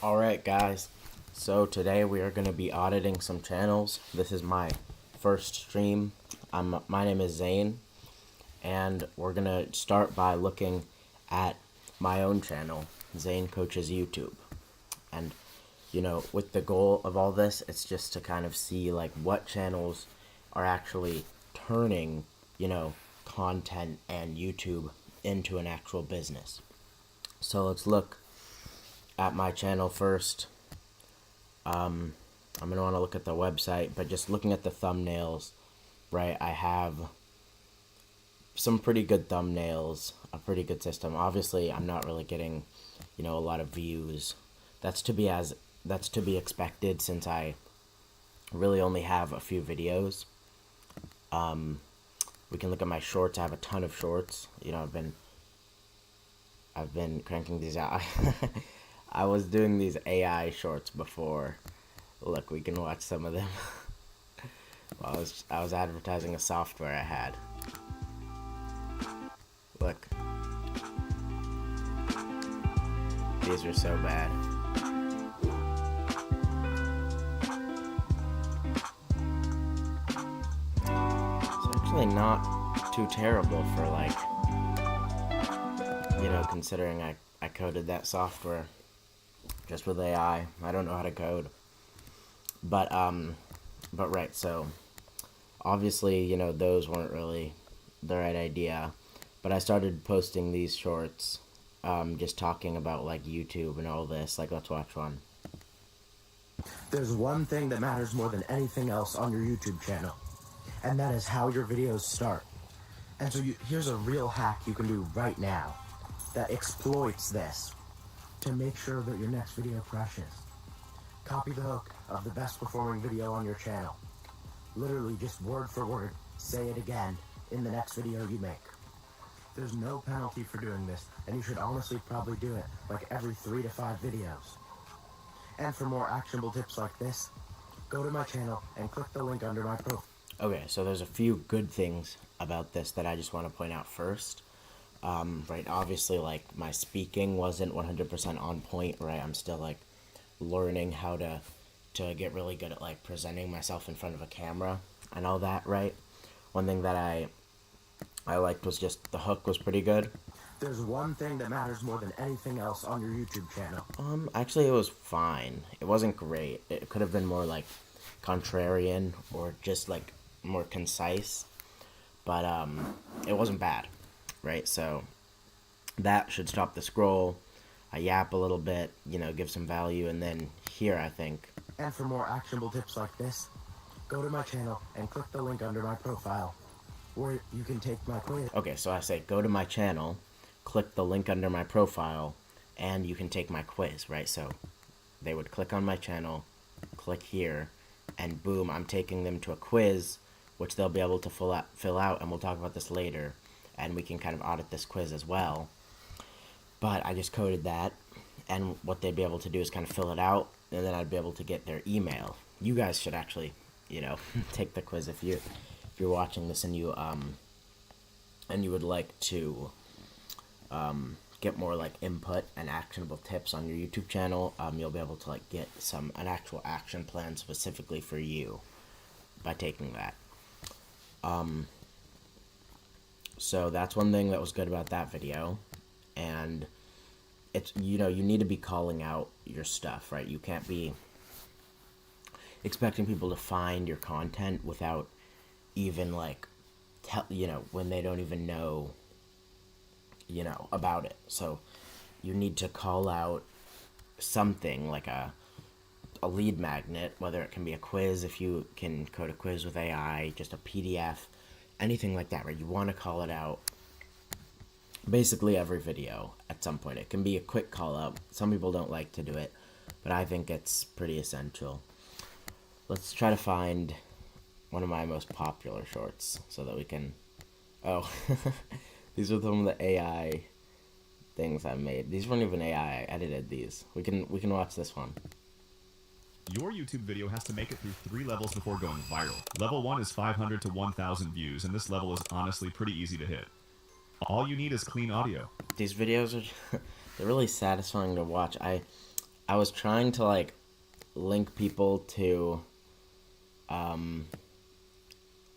Alright guys, so today we are going to be auditing some channels. This is my first stream. My name is Zane, and we're going to start by looking at my own channel, Zane Coaches YouTube. And, with the goal of all this, it's just to kind of see like what channels are actually turning, content and YouTube into an actual business. So let's look at my channel first. I'm going to want to look at the website, but just looking at the thumbnails, right, I have some pretty good thumbnails, a pretty good system. Obviously, I'm not really getting, a lot of views. That's to be expected since I really only have a few videos. We can look at my shorts. I have a ton of shorts. I've been cranking these out. I was doing these AI shorts before. Look, we can watch some of them. Well, I was advertising a software I had. Look. These are so bad. It's actually not too terrible for considering I coded that software just with AI. I don't know how to code. But right, so obviously, those weren't really the right idea. But I started posting these shorts, just talking about like YouTube and all this. Like, let's watch one. There's one thing that matters more than anything else on your YouTube channel, and that is how your videos start. And so here's a real hack you can do right now that exploits this to make sure that your next video crushes. Copy the hook of the best performing video on your channel. Literally just word for word, say it again in the next video you make. There's no penalty for doing this, and you should honestly probably do it like every 3 to 5 videos. And for more actionable tips like this, go to my channel and click the link under my profile. Okay, so there's a few good things about this that I just want to point out first. Right, obviously, like, my speaking wasn't 100% on point, right? I'm still, like, learning how to get really good at, like, presenting myself in front of a camera and all that, right? One thing that I liked was just the hook was pretty good. There's one thing that matters more than anything else on your YouTube channel. Actually, it was fine. It wasn't great. It could have been more, like, contrarian or just, like, more concise. But, it wasn't bad, right? So, that should stop the scroll. I yap a little bit, give some value, and then here, I think. And for more actionable tips like this, go to my channel and click the link under my profile, where you can take my quiz. Okay, so I say go to my channel, click the link under my profile, and you can take my quiz, right? So they would click on my channel, click here, and boom, I'm taking them to a quiz, which they'll be able to fill out, and we'll talk about this later, and we can kind of audit this quiz as well. But I just coded that, and what they'd be able to do is kind of fill it out, and then I'd be able to get their email. You guys should actually, take the quiz if you're watching this and you would like to get more like input and actionable tips on your YouTube channel. You'll be able to like get an actual action plan specifically for you by taking that. So that's one thing that was good about that video. And it's, you need to be calling out your stuff, right? You can't be expecting people to find your content without even like, when they don't even know, about it. So you need to call out something like a lead magnet, whether it can be a quiz, if you can code a quiz with AI, just a PDF, anything like that, right? You want to call it out basically every video at some point. It can be a quick call out. Some people don't like to do it, but I think it's pretty essential. Let's try to find one of my most popular shorts so that we can... Oh, these are some of the AI things I made. These weren't even AI. I edited these. We can watch this one. Your YouTube video has to make it through 3 levels before going viral. Level 1 is 500 to 1,000 views, and this level is honestly pretty easy to hit. All you need is clean audio. These videos are they're really satisfying to watch. I was trying to like link people to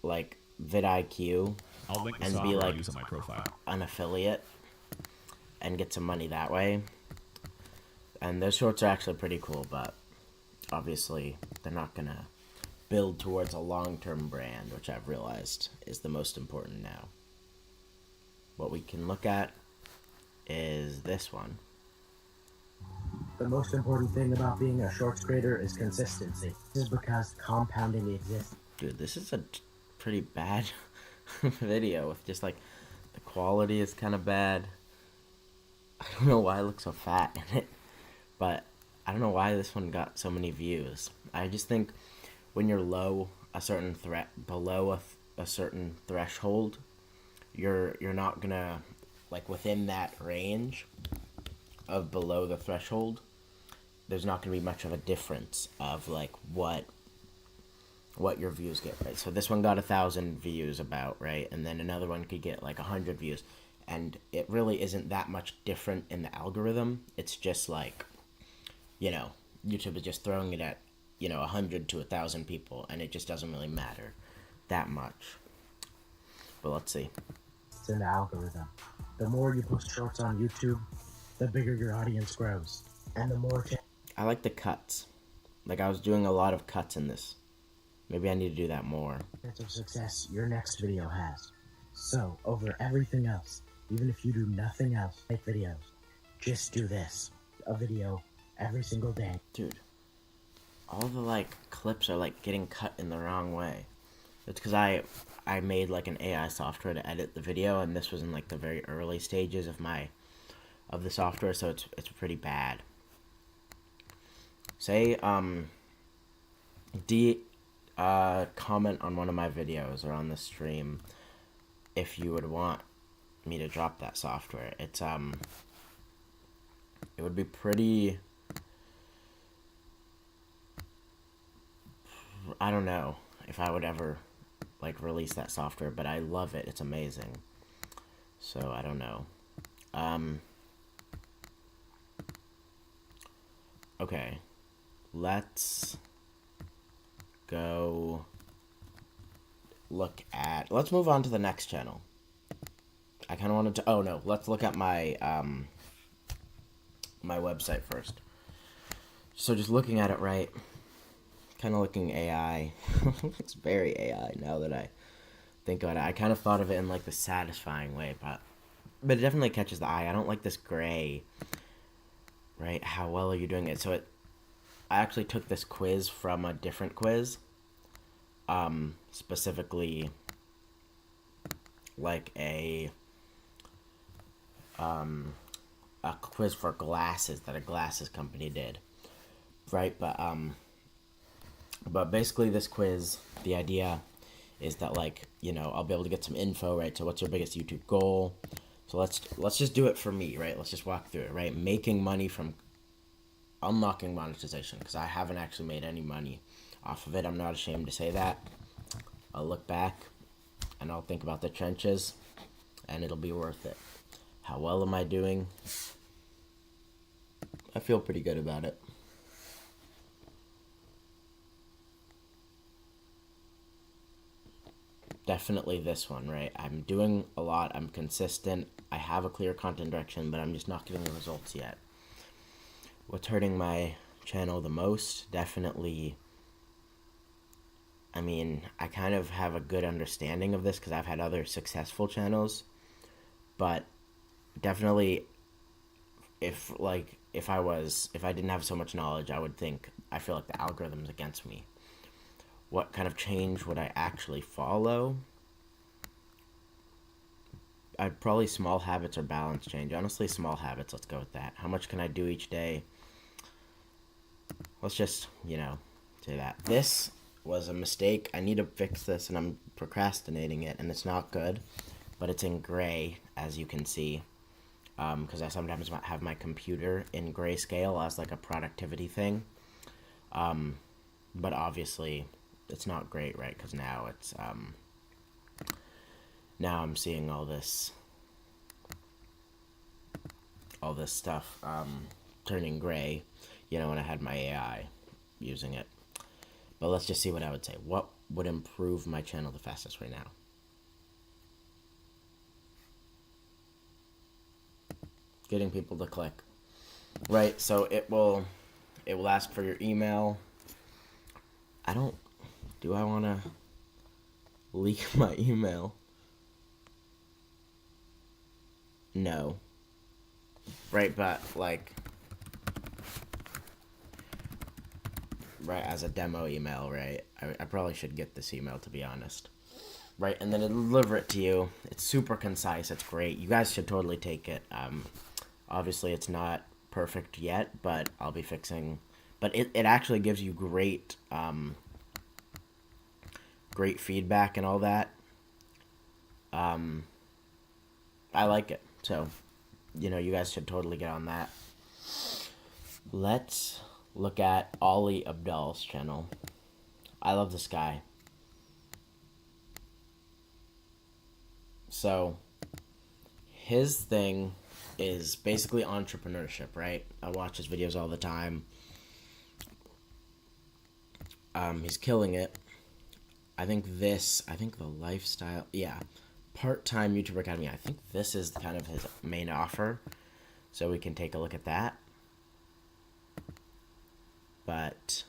like vidIQ I'll link the and be software I like use on my profile. an affiliate and get some money that way. And those shorts are actually pretty cool, but obviously they're not gonna build towards a long-term brand, which I've realized is the most important now. What we can look at is this one. The most important thing about being a shorts creator is consistency. This is because compounding exists. Dude, this is a pretty bad video with just like the quality is kind of bad. I don't know why I look so fat in it, but I don't know why this one got so many views. I just think when you're below a certain threshold, you're not gonna, like, within that range of below the threshold, there's not gonna be much of a difference of like what your views get, right? So this one got 1,000 views about, right? And then another one could get like 100 views. And it really isn't that much different in the algorithm. It's just like, YouTube is just throwing it at, 100 to 1,000 people, and it just doesn't really matter that much. But let's see. It's in the algorithm. The more you post shorts on YouTube, the bigger your audience grows. And the more I like the cuts. Like, I was doing a lot of cuts in this. Maybe I need to do that more. chance of success your next video has. So, over everything else, even if you do nothing else, make videos. Just do this. A video every single day. Dude, all the, like, clips are, like, getting cut in the wrong way. It's because I made, like, an AI software to edit the video, and this was in, like, the very early stages of the software, so it's pretty bad. Say, comment on one of my videos or on the stream if you would want me to drop that software. It would be pretty, I don't know if I would ever like release that software, but I love it. It's amazing. So I don't know. Okay, let's go let's move on to the next channel. I kind of wanted to, oh no, let's look at my my website first. So just looking at it, right, kind of looking AI. It's very AI now that I think about it. I kind of thought of it in like the satisfying way, but it definitely catches the eye. I don't like this gray, right? How well are you doing it? So I actually took this quiz from a different quiz, specifically like a quiz for glasses that a glasses company did, right? But basically this quiz, the idea is that, like, I'll be able to get some info, right? So what's your biggest YouTube goal? So let's just do it for me, right? Let's just walk through it, right? Making money from unlocking monetization, because I haven't actually made any money off of it. I'm not ashamed to say that. I'll look back and I'll think about the trenches and it'll be worth it. How well am I doing? I feel pretty good about it. Definitely this one, right? I'm doing a lot. I'm consistent. I have a clear content direction, but I'm just not getting the results yet. What's hurting my channel the most? Definitely, I mean, I kind of have a good understanding of this because I've had other successful channels, but definitely if I didn't have so much knowledge, I feel like the algorithm's against me. What kind of change would I actually follow? I'd probably small habits or balance change. Honestly, small habits, let's go with that. How much can I do each day? Let's just, say that. This was a mistake. I need to fix this, and I'm procrastinating it, and it's not good. But it's in gray, as you can see, because I sometimes have my computer in grayscale as like a productivity thing. But obviously, it's not great, right? Because now it's now I'm seeing all this stuff turning gray. when I had my AI using it. But let's just see what I would say. What would improve my channel the fastest right now? Getting people to click. Right, so it will ask for your email. Do I want to leak my email? No. Right, but like, right, as a demo email, right? I probably should get this email, to be honest. Right, and then it'll deliver it to you. It's super concise. It's great. You guys should totally take it. Obviously, it's not perfect yet, but I'll be fixing. But it actually gives you great, great feedback and all that. I like it. So, you guys should totally get on that. Let's look at Ollie Abdal's channel. I love this guy. So, his thing is basically entrepreneurship, right? I watch his videos all the time. He's killing it. I think the lifestyle, yeah. Part-time YouTuber Academy. I think this is kind of his main offer. So we can take a look at that. But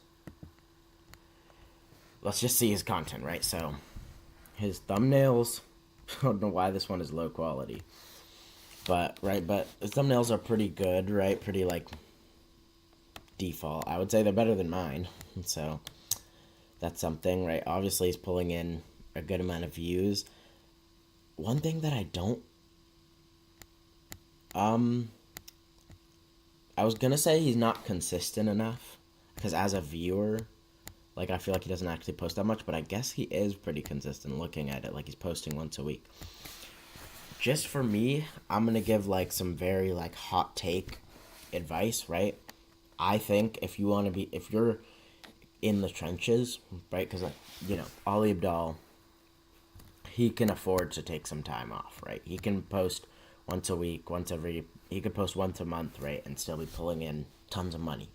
let's just see his content, right? So his thumbnails, I don't know why this one is low quality. But his thumbnails are pretty good, right? Pretty like default. I would say they're better than mine. So that's something, right? Obviously he's pulling in a good amount of views. One thing that I don't I was gonna say he's not consistent enough, because as a viewer, like, I feel like he doesn't actually post that much, but I guess he is pretty consistent looking at it, like he's posting once a week. Just for me, I'm gonna give like some very like hot take advice, right? I think if you're in the trenches, right? Because Ollie Abdal, he can afford to take some time off, right? He can post once a week, he could post once a month, right? And still be pulling in tons of money,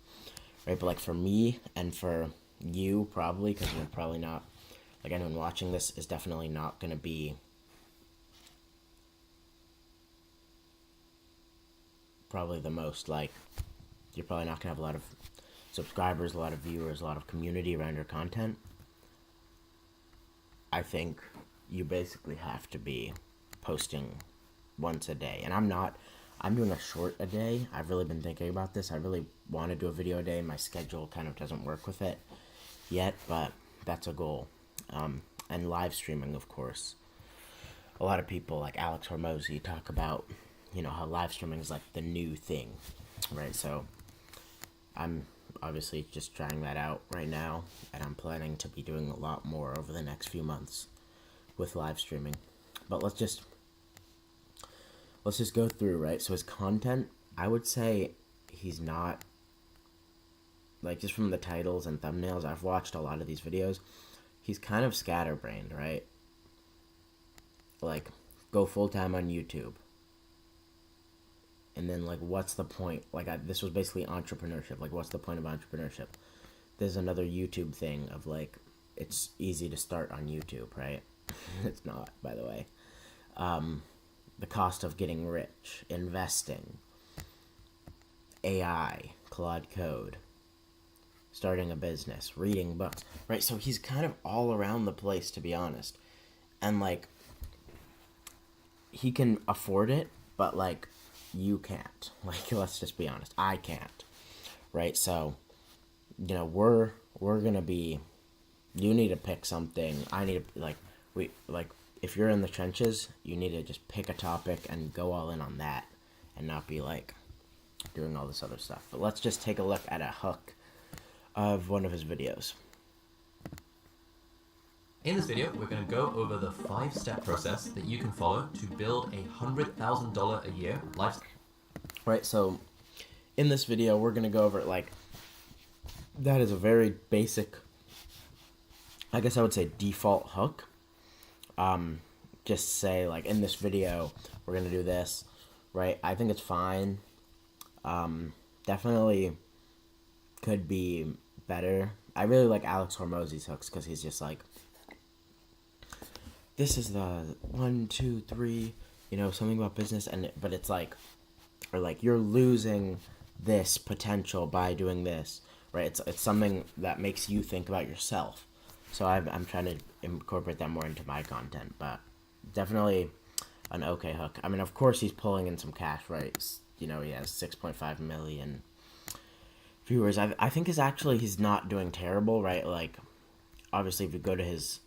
right? But like for me and for you, probably, because you're probably not, like, anyone watching this is definitely not going to be probably the most, like, you're probably not going to have a lot of subscribers, a lot of viewers, a lot of community around your content. I think you basically have to be posting once a day. And I'm doing a short a day. I've really been thinking about this. I really want to do a video a day. My schedule kind of doesn't work with it yet, but that's a goal. And live streaming, of course. A lot of people like Alex Hormozy talk about, how live streaming is like the new thing, right? So I'm obviously just trying that out right now, and I'm planning to be doing a lot more over the next few months with live streaming. But let's just go through, right? So his content, I would say he's not, like, just from the titles and thumbnails, I've watched a lot of these videos, he's kind of scatterbrained, right? Like, go full-time on YouTube. And then, like, what's the point? Like, this was basically entrepreneurship. Like, what's the point of entrepreneurship? There's another YouTube thing of, like, it's easy to start on YouTube, right? It's not, by the way. The cost of getting rich, investing, AI, Claude Code, starting a business, reading books, right? So he's kind of all around the place, to be honest. And, like, he can afford it, but, like, you can't. Like, let's just be honest. I can't. Right? So, we're gonna be, you need to pick something. I need to, if you're in the trenches, you need to just pick a topic and go all in on that and not be, like, doing all this other stuff. But let's just take a look at a hook of one of his videos. In this video, we're going to go over the 5-step process that you can follow to build a $100,000 a year lifestyle. Right, so in this video, we're going to go over, like, that is a very basic, I guess I would say, default hook. Just say, like, in this video, we're going to do this, right? I think it's fine. Definitely, could be better. I really like Alex Hormozzi's hooks because he's just like, this is the 1, 2, 3, something about business, but it's like, or like you're losing this potential by doing this, right? It's something that makes you think about yourself. So I'm trying to incorporate that more into my content, but definitely an okay hook. I mean, of course he's pulling in some cash, right? He has 6.5 million viewers. I think he's not doing terrible, right? Like, obviously, if you go to his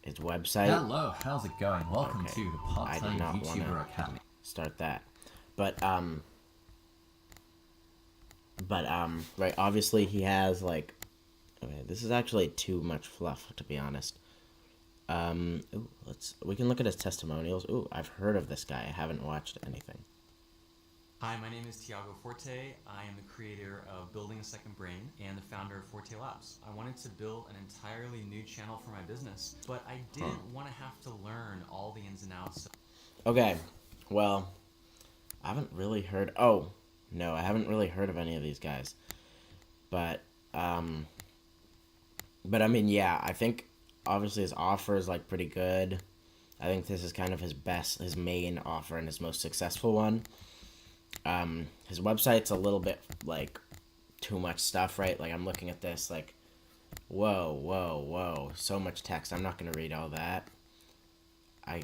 website. Hello, how's it going? Welcome Okay, to the I did Part-Time not YouTuber wanna Academy. start that, but right. Obviously, he has like. Okay, this is actually too much fluff, to be honest. We can look at his testimonials. Ooh, I've heard of this guy. I haven't watched anything. Hi, my name is Tiago Forte. I am the creator of Building a Second Brain and the founder of Forte Labs. I wanted to build an entirely new channel for my business, but I didn't want to have to learn all the ins and outs. Okay, well, I haven't really heard. Oh, no, I haven't really heard of any of these guys. But I mean, yeah, I think obviously his offer is like pretty good. I think this is kind of his main offer and his most successful one. His website's a little bit like too much stuff, right? Like I'm looking at this like, whoa, so much text. I'm not gonna read all that. I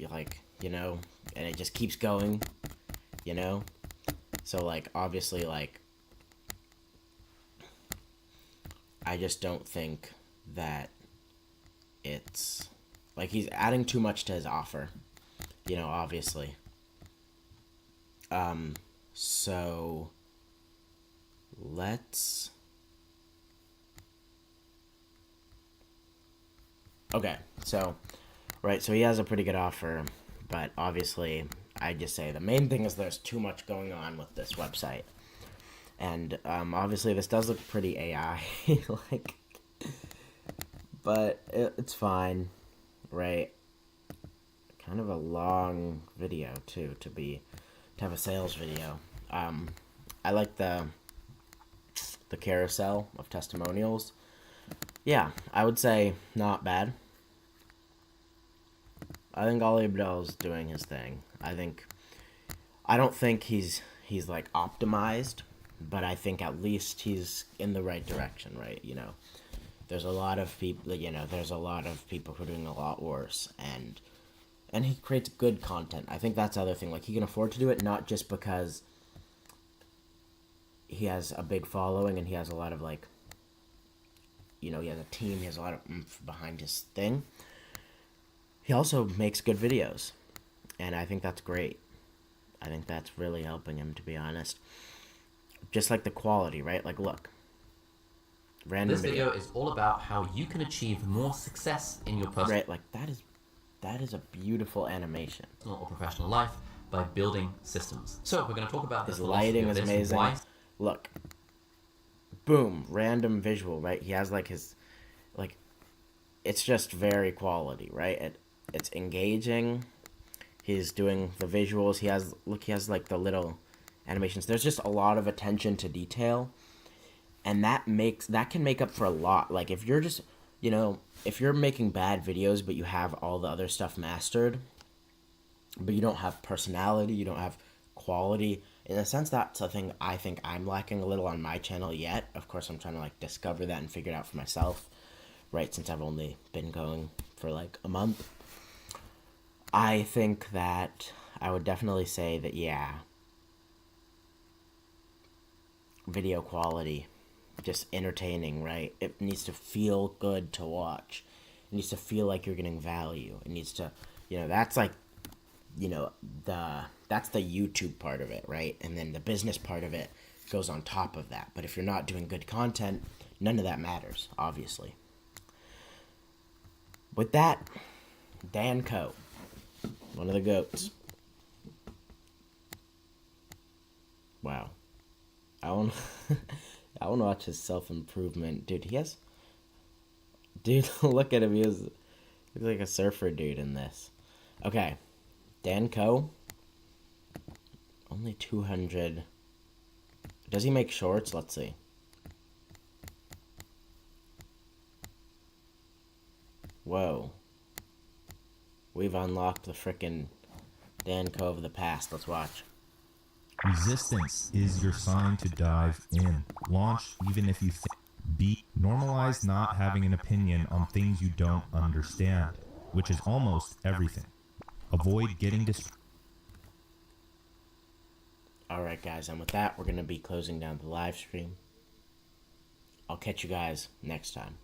like, and it just keeps going, So like obviously like I just don't think that it's like he's adding too much to his offer, obviously. So let's. Okay, so he has a pretty good offer, but obviously, I just say the main thing is there's too much going on with this website, and obviously this does look pretty AI, like, but it's fine, right? Kind of a long video too to have a sales video. I like the carousel of testimonials. Yeah, I would say not bad. I think Ali Abdel's doing his thing. I don't think he's like optimized, but I think at least he's in the right direction, right? There's a lot of people, there's a lot of people who are doing a lot worse, and he creates good content. I think that's the other thing. Like, he can afford to do it, not just because he has a big following and he has a lot of, like, he has a team, he has a lot of oomph behind his thing. He also makes good videos, and I think that's great. I think that's really helping him, to be honest. Just like the quality, right? Like, look. Random This video is all about how you can achieve more success in your personal Right, like, that is a beautiful animation. or professional life by building systems. So we're going to talk about His the philosophy lighting of is this, amazing. why Look. Boom. Random visual, right? He has, like, his... Like, it's just very quality, right? It's engaging. He's doing the visuals. He has, like, the little animations. There's just a lot of attention to detail. And that can make up for a lot. Like, if you're just... if you're making bad videos, but you have all the other stuff mastered, but you don't have personality, you don't have quality, in a sense, that's something I think I'm lacking a little on my channel yet. Of course, I'm trying to, like, discover that and figure it out for myself, right, since I've only been going for, like, a month. I think that I would definitely say that, yeah, video quality, just entertaining, right? It needs to feel good to watch. It needs to feel like you're getting value. It needs to, that's like, that's the YouTube part of it, right? And then the business part of it goes on top of that. But if you're not doing good content, none of that matters, obviously. With that, Dan Coe, one of the GOATs. Wow. I want to watch his self-improvement. Dude, look at him. He looks like a surfer dude in this. Okay. Dan Coe. Only 200. Does he make shorts? Let's see. Whoa. We've unlocked the frickin' Dan Cove of the past. Let's watch. Resistance is your sign to dive in. Launch even if you think. B. Normalize not having an opinion on things you don't understand, which is almost everything. Avoid getting distracted. Alright guys, and with that, we're going to be closing down the live stream. I'll catch you guys next time.